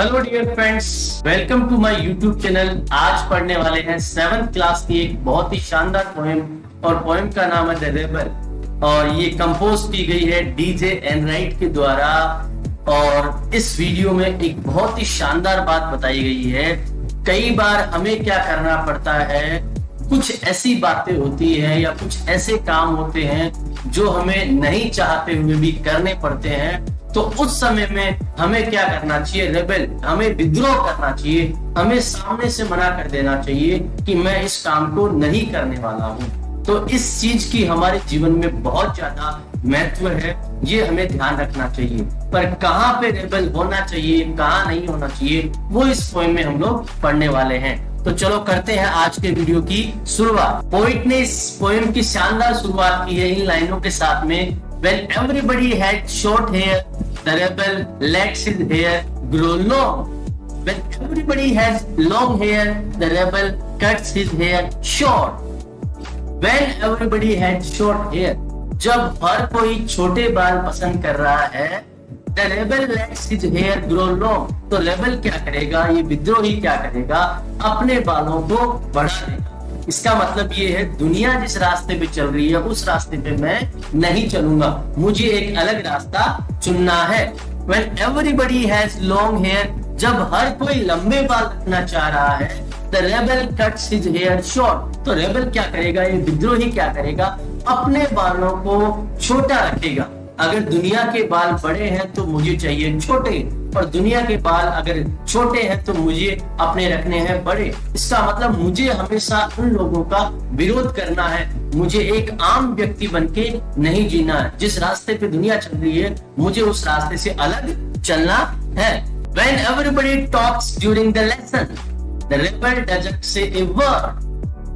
Hello dear friends, welcome to my YouTube channel. आज पढ़ने वाले हैं 7th क्लास की एक बहुत ही शानदार पोएम और पोएम का नाम है द रेबल और ये कंपोज की गई है डीजे एनराइट के द्वारा। और इस वीडियो में एक बहुत ही शानदार बात बताई गई है। कई बार हमें क्या करना पड़ता है, कुछ ऐसी बातें होती है या कुछ ऐसे काम होते हैं जो हमें नहीं चाहते हुए भी करने पड़ते हैं। तो उस समय में हमें क्या करना चाहिए, रेबेल, हमें विद्रोह करना चाहिए। हमें सामने से मना कर देना चाहिए कि मैं इस काम को नहीं करने वाला हूँ। तो इस चीज की हमारे जीवन में बहुत ज्यादा महत्व है, ये हमें ध्यान रखना चाहिए। पर कहाँ पे रेबेल होना चाहिए, कहाँ नहीं होना चाहिए, वो इस पोएम में हम लोग पढ़ने वाले हैं। तो चलो करते हैं आज के वीडियो की शुरुआत। पोइट ने इस पोएम की शानदार शुरुआत की है इन लाइनों के साथ में। When everybody had short hair, the rebel lets his hair grow long. When everybody has long hair, the rebel cuts his hair short. When everybody had short hair, जब हर कोई छोटे बाल पसंद कर रहा है, the rebel lets his hair grow long. तो rebel क्या करेगा, ये विद्रोही क्या करेगा, अपने बालों को बढ़ा देगा। इसका मतलब ये है, दुनिया जिस रास्ते पे चल रही है उस रास्ते पे मैं नहीं चलूंगा, मुझे एक अलग रास्ता चुनना है। When everybody has long hair, जब हर कोई लंबे बाल रखना चाह रहा है, the rebel cuts his hair short. तो रेबल क्या करेगा, ये विद्रोही क्या करेगा, अपने बालों को छोटा रखेगा। अगर दुनिया के बाल बड़े हैं तो मुझे चाहिए छोटे, और दुनिया के बाल अगर छोटे हैं तो मुझे अपने रखने हैं बड़े। इसका मतलब मुझे हमेशा उन लोगों का विरोध करना है, मुझे एक आम व्यक्ति बनके नहीं जीना है। जिस रास्ते पे दुनिया चल रही है मुझे उस रास्ते से अलग चलना है। When everybody talks during the lesson, the rebel doesn't say a word.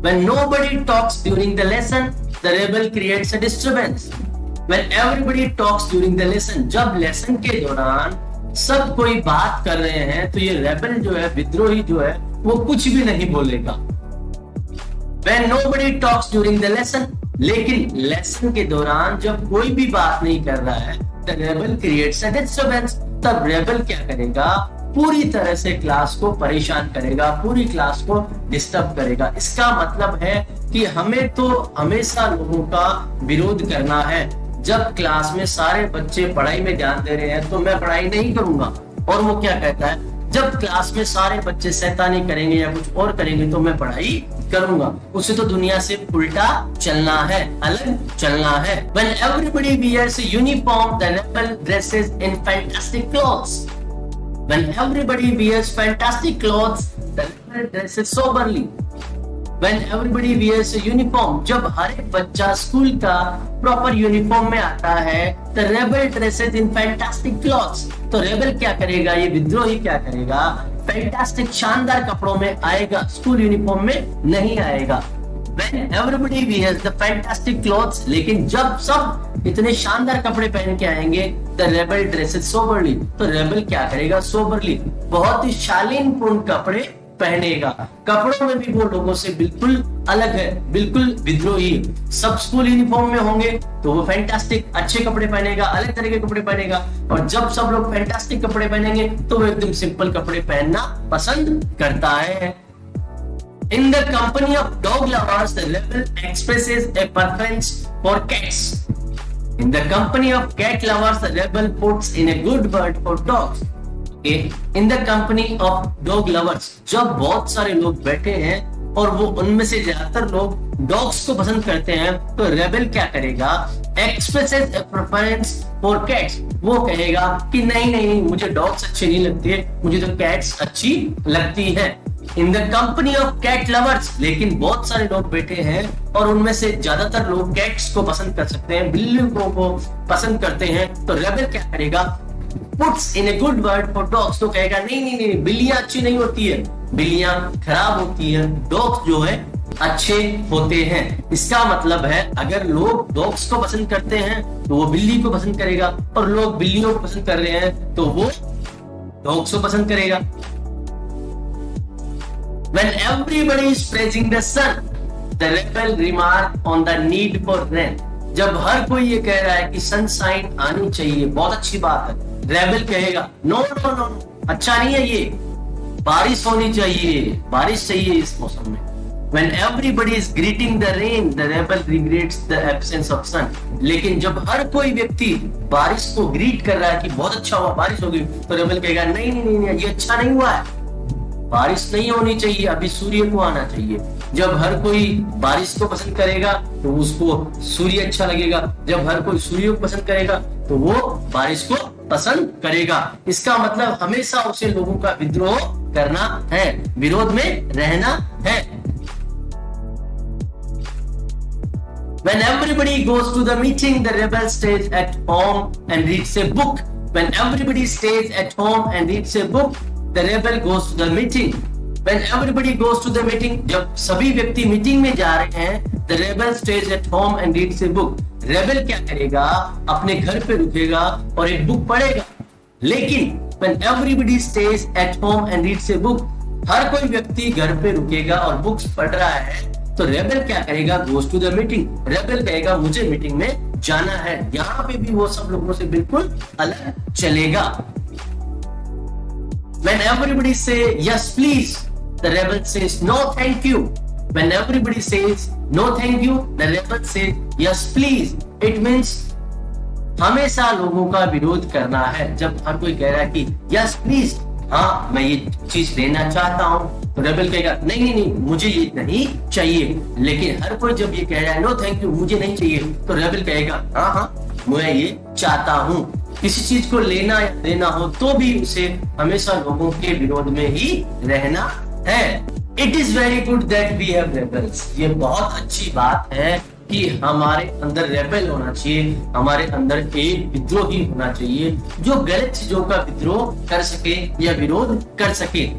When nobody talks during the lesson, the rebel creates a disturbance. When everybody talks during the lesson, जब लेसन के दौरान सब कोई बात कर रहे हैं तो ये रेबल जो है, विद्रोही जो है, वो कुछ भी नहीं बोलेगा। When nobody talks during the lesson, लेकिन लेसन के दौरान जब कोई भी बात नहीं कर रहा है, the rebel creates a disturbance. तब रेबल क्या करेगा, पूरी तरह से क्लास को परेशान करेगा, पूरी क्लास को डिस्टर्ब करेगा। इसका मतलब है कि हमें तो हमेशा लोगों का विरोध करना है। जब क्लास में सारे बच्चे पढ़ाई में ध्यान दे रहे हैं तो मैं पढ़ाई नहीं करूंगा। और वो क्या कहता है, जब क्लास में सारे बच्चे शैतानी करेंगे या कुछ और करेंगे तो मैं पढ़ाई करूंगा। उसे तो दुनिया से उल्टा चलना है, अलग चलना है। When everybody wears a uniform, the rebel dresses in fantastic clothes. When everybody wears fantastic clothes, the rebel dresses soberly. When everybody wears a uniform, जब हर एक बच्चा स्कूल का प्रॉपर यूनिफॉर्म में आता है, the rebel dresses in fantastic clothes. तो rebel क्या करेगा, ये विद्रोही क्या करेगा, फैंटास्टिक शानदार कपड़ों में आएगा, स्कूल यूनिफॉर्म में नहीं आएगा। When everybody wears the fantastic clothes, लेकिन जब सब इतने शानदार कपड़े पहन के आएंगे, the rebel dresses soberly. तो रेबल क्या करेगा, soberly, बहुत ही शालीनपूर्ण कपड़े पहनेगा। कपड़ों में भी वो लोगों से बिल्कुल अलग है, बिल्कुल विद्रोही। सब स्कूल यूनिफॉर्म में होंगे तो वो फैंटास्टिक अच्छे कपड़े पहनेगा, अलग तरह के कपड़े पहनेगा। और जब सब लोग फैंटास्टिक कपड़े पहनेंगे तो वो एकदम सिंपल कपड़े पहनना पसंद करता है। In the company of dog lovers, the rebel expresses a preference for cats. In the company of cat lovers, the rebel puts in a good word for dogs. In the company of dog lovers, जब बहुत सारे लोग बैठे हैं और वो उनमें से ज्यादातर लोग डॉग्स को पसंद करते हैं, तो रेबल क्या करेगा, expresses a preference for cats. वो कहेगा कि नहीं नहीं, मुझे डॉग्स अच्छे नहीं लगते, मुझे तो कैट्स अच्छी लगती है। In the company of cat lovers, लेकिन बहुत सारे लोग बैठे हैं और उनमें से ज्यादातर लोग कैट्स को पसंद कर सकते हैं, बिल्लियों को पसंद करते हैं। तो रेबल क्या करेगा, puts in a good word for dogs. तो कहेगा नहीं नहीं नहीं, बिल्लियां अच्छी नहीं होती है, बिल्लियां खराब होती है, डॉग्स जो है अच्छे होते हैं। इसका मतलब है, अगर लोग डॉग्स को पसंद करते हैं तो वो बिल्ली को पसंद करेगा, और लोग बिल्लियों को पसंद कर रहे हैं तो वो डॉग्स को पसंद करेगा। When everybody is praising the sun, the rebel remark on the need for rain. जब हर कोई ये कह रहा है कि सनशाइन आनी चाहिए, बहुत अच्छी बात है, रेबल कहेगा नो नो नो, अच्छा नहीं है ये। बारिश होनी चाहिए, बारिश चाहिए इस मौसम में। When everybody is greeting the rain, the rebel regrets the absence of sun. लेकिन जब हर कोई व्यक्ति बारिश को ग्रीट कर रहा है कि बहुत अच्छा हुआ, बारिश हो गई, तो रेबल कहेगा नहीं नहीं नहीं, ये अच्छा नहीं हुआ है, बारिश नहीं होनी चाहिए, अभी सूर्य को आना चाहिए। जब हर कोई बारिश को पसंद करेगा तो उसको सूर्य अच्छा लगेगा, जब हर कोई सूर्य को पसंद करेगा तो वो बारिश को पसंद करेगा। इसका मतलब हमेशा उसे लोगों का विद्रोह करना है, विरोध में रहना है। When everybody goes to the meeting, the rebel stays at home and reads a book. When everybody stays at home and reads a book, the rebel goes to the meeting. When everybody goes to the meeting, जब सभी व्यक्ति meeting में जा रहे हैं, the rebel stays at home and reads a book. Rebel क्या करेगा? अपने घर पे रुकेगा और एक बुक पढ़ेगा। लेकिन when everybody stays at home and reads a book, हर कोई व्यक्ति घर पे रुकेगा और बुक्स पढ़ रहा है, तो रेबल क्या करेगा? Goes to the meeting. Rebel कहेगा मुझे मीटिंग में जाना है। यहाँ पे भी वो सब लोगों से बिल्कुल अलग चलेगा। When everybody say yes please, the rebel says no thank you. When everybody says no thank you, the rebel says yes please. It means हमेशा लोगों का विरोध करना है। जब हर कोई कह रहा है कि yes please, हाँ मैं ये चीज लेना चाहता हूँ, तो रेबल कहेगा नहीं नहीं नहीं, मुझे ये नहीं चाहिए। लेकिन हर कोई जब ये कह रहा है नो थैंक यू, मुझे नहीं चाहिए, तो रेबल कहेगा हाँ हाँ मैं ये चाहता हूँ। किसी चीज को लेना या देना हो तो भी उसे हमेशा लोगों के विरोध में ही रहना है। It is very good that we have rebels. ये बहुत अच्छी बात है कि हमारे अंदर रेबल होना चाहिए, हमारे अंदर एक विद्रोही होना चाहिए जो गलत चीजों का विद्रोह कर सके या विरोध कर सके।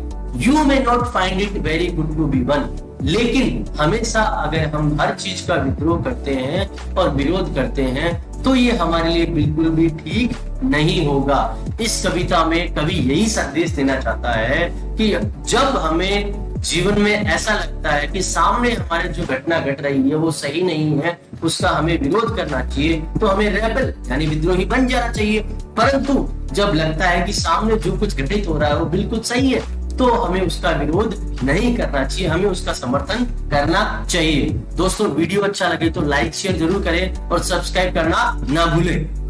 You may not find it very good to be one, लेकिन हमेशा अगर हम हर चीज का विद्रोह करते हैं और विरोध करते हैं तो ये हमारे लिए बिल्कुल भी ठीक नहीं होगा। इस कविता में कवि यही संदेश देना चाहता है कि जब हमें जीवन में ऐसा लगता है कि सामने हमारे जो घटना घट रही है वो सही नहीं है, उसका हमें विरोध करना चाहिए, तो हमें रेबल यानी विद्रोही बन जाना चाहिए। परंतु जब लगता है कि सामने जो कुछ घटित हो रहा है वो बिल्कुल सही है, तो हमें उसका विरोध नहीं करना चाहिए, हमें उसका समर्थन करना चाहिए। दोस्तों वीडियो अच्छा लगे तो लाइक शेयर जरूर करें और सब्सक्राइब करना ना भूलें।